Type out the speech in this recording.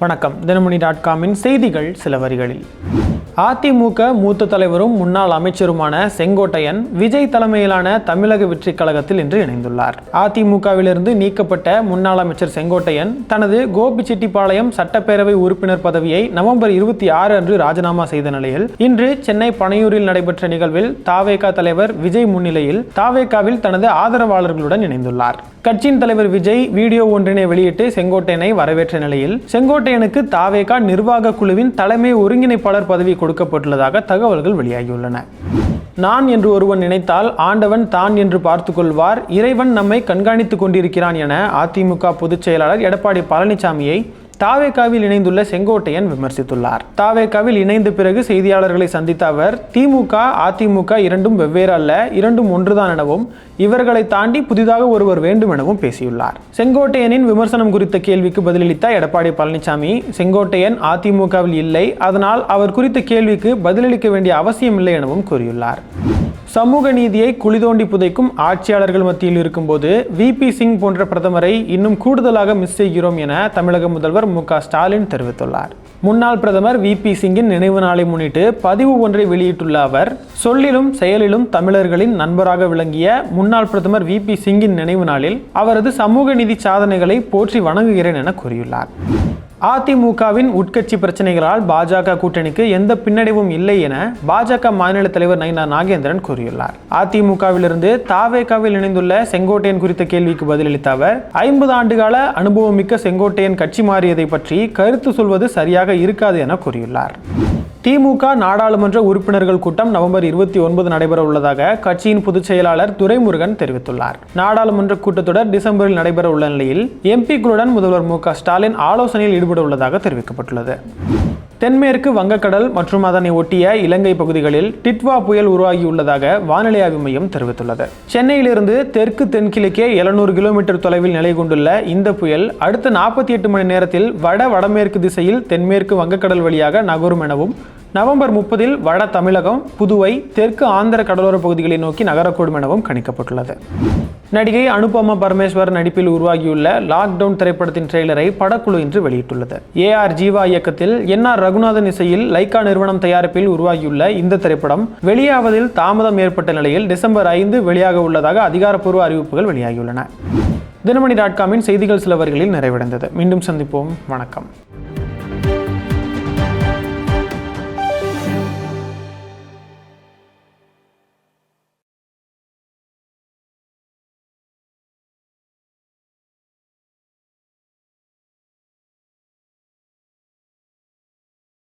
வணக்கம். தினமணி.comஇன் செய்திகள் சில வரிகளில். அதிமுக மூத்த தலைவரும் முன்னாள் அமைச்சருமான செங்கோட்டையன் விஜய் தலைமையிலான தமிழக வெற்றி கழகத்தில் இன்று இணைந்துள்ளார். அதிமுகவிலிருந்து நீக்கப்பட்ட முன்னாள் அமைச்சர் செங்கோட்டையன் தனது கோபிச்செட்டிப்பாளையம் சட்டப்பேரவை உறுப்பினர் பதவியை நவம்பர் 26 அன்று ராஜினாமா செய்த நிலையில் இன்று சென்னை பனையூரில் நடைபெற்ற நிகழ்வில் தாவேகா தலைவர் விஜய் முன்னிலையில் தாவேகாவில் தனது ஆதரவாளர்களுடன் இணைந்துள்ளார். கட்சியின் தலைவர் விஜய் வீடியோ ஒன்றினை வெளியிட்டு செங்கோட்டையனை வரவேற்ற நிலையில் செங்கோட்டையனுக்கு தாவேகா நிர்வாக குழுவின் தலைமை ஒருங்கிணைப்பாளர் பதவி கொடுக்கப்பட்டுள்ளதாக தகவல்கள் வெளியாகியுள்ளன. நான் என்று ஒருவன் நினைத்தால் ஆண்டவன் தான் என்று பார்த்து கொள்வார், இறைவன் நம்மை கண்காணித்துக் கொண்டிருக்கிறான் என அதிமுக பொதுச் செயலாளர் எடப்பாடி பழனிசாமியை தாவேகாவில் இணைந்துள்ள செங்கோட்டையன் விமர்சித்துள்ளார். தாவேகாவில் இணைந்த பிறகு செய்தியாளர்களை சந்தித்த அவர் திமுக அதிமுக இரண்டும் வெவ்வேறு அல்ல, இரண்டும் ஒன்றுதான் எனவும் இவர்களை தாண்டி புதிதாக ஒருவர் வேண்டும் எனவும் பேசியுள்ளார். செங்கோட்டையனின் விமர்சனம் குறித்த கேள்விக்கு பதிலளித்த எடப்பாடி பழனிசாமி செங்கோட்டையன் அதிமுகவில் இல்லை, அதனால் அவர் குறித்த கேள்விக்கு பதிலளிக்க வேண்டிய அவசியம் இல்லை எனவும் கூறியுள்ளார். சமூக நீதியை குழி தோண்டி புதைக்கும் ஆட்சியாளர்கள் மத்தியில் இருக்கும்போது VP சிங் போன்ற பிரதமரை இன்னும் கூடுதலாக மிஸ் செய்கிறோம் என தமிழக முதல்வர் மு.க. ஸ்டாலின் தெரிவித்துள்ளார். முன்னாள் பிரதமர் VP சிங்கின் நினைவு நாளை முன்னிட்டு பதிவு ஒன்றை வெளியிட்டுள்ள அவர் சொல்லிலும் செயலிலும் தமிழர்களின் நண்பராக விளங்கிய முன்னாள் பிரதமர் VP சிங்கின் நினைவு நாளில் அவரது சமூக நீதி சாதனைகளை போற்றி வணங்குகிறேன் என கூறியுள்ளார். அதிமுகவின் உட்கட்சி பிரச்சனைகளால் பாஜக கூட்டணிக்கு எந்த பின்னடைவும் இல்லை என பாஜக மாநில தலைவர் நயினார் நாகேந்திரன் கூறியுள்ளார். அதிமுகவிலிருந்து தாவேகாவில் இணைந்துள்ள செங்கோட்டையன் குறித்த கேள்விக்கு பதிலளித்த அவர் 50 ஆண்டுகால அனுபவமிக்க செங்கோட்டையன் கட்சி மாறியதை பற்றி கருத்து சொல்வது சரியாக இருக்காது என கூறியுள்ளார். திமுக நாடாளுமன்ற உறுப்பினர்கள் கூட்டம் நவம்பர் 29 நடைபெற உள்ளதாக கட்சியின் பொதுச் செயலாளர் துரைமுருகன் தெரிவித்துள்ளார். நாடாளுமன்ற கூட்டத்தொடர் டிசம்பரில் நடைபெற உள்ள நிலையில் எம்பிக்களுடன் முதல்வர் மு.க. ஸ்டாலின் ஆலோசனையில் ஈடுபட உள்ளதாக தெரிவிக்கப்பட்டுள்ளது. தென்மேற்கு வங்கக்கடல் மற்றும் அதனை ஒட்டிய இலங்கை பகுதிகளில் டிட்வா புயல் உருவாகியுள்ளதாக வானிலை ஆய்வு மையம் தெரிவித்துள்ளது. சென்னையிலிருந்து தெற்கு தென்கிழக்கே 700 கிலோமீட்டர் தொலைவில் நிலை கொண்டுள்ள இந்த புயல் அடுத்த 48 மணி நேரத்தில் வடமேற்கு திசையில் தென்மேற்கு வங்கக்கடல் வழியாக நகரும் எனவும் நவம்பர் 30 வட தமிழகம், புதுவை, தெற்கு ஆந்திர கடலோர பகுதிகளை நோக்கி நகரக்கூடும் எனவும் கணிக்கப்பட்டுள்ளது. நடிகை அனுபமா பரமேஸ்வர் நடிப்பில் உருவாகியுள்ள லாக்டவுன் திரைப்படத்தின் ட்ரெய்லரை படக்குழு இன்று வெளியிட்டுள்ளது. AR ஜீவா இயக்கத்தில் NR ரகுநாதன் இசையில் லைகா நிறுவனம் தயாரிப்பில் உருவாகியுள்ள இந்த திரைப்படம் வெளியாவதில் தாமதம் ஏற்பட்ட நிலையில் டிசம்பர் 5 வெளியாக உள்ளதாக அதிகாரப்பூர்வ அறிவிப்புகள் வெளியாகியுள்ளன. தினமணி.comஇன் செய்திகள் சில வரிகளில் நிறைவடைந்தது. மீண்டும் சந்திப்போம். வணக்கம்.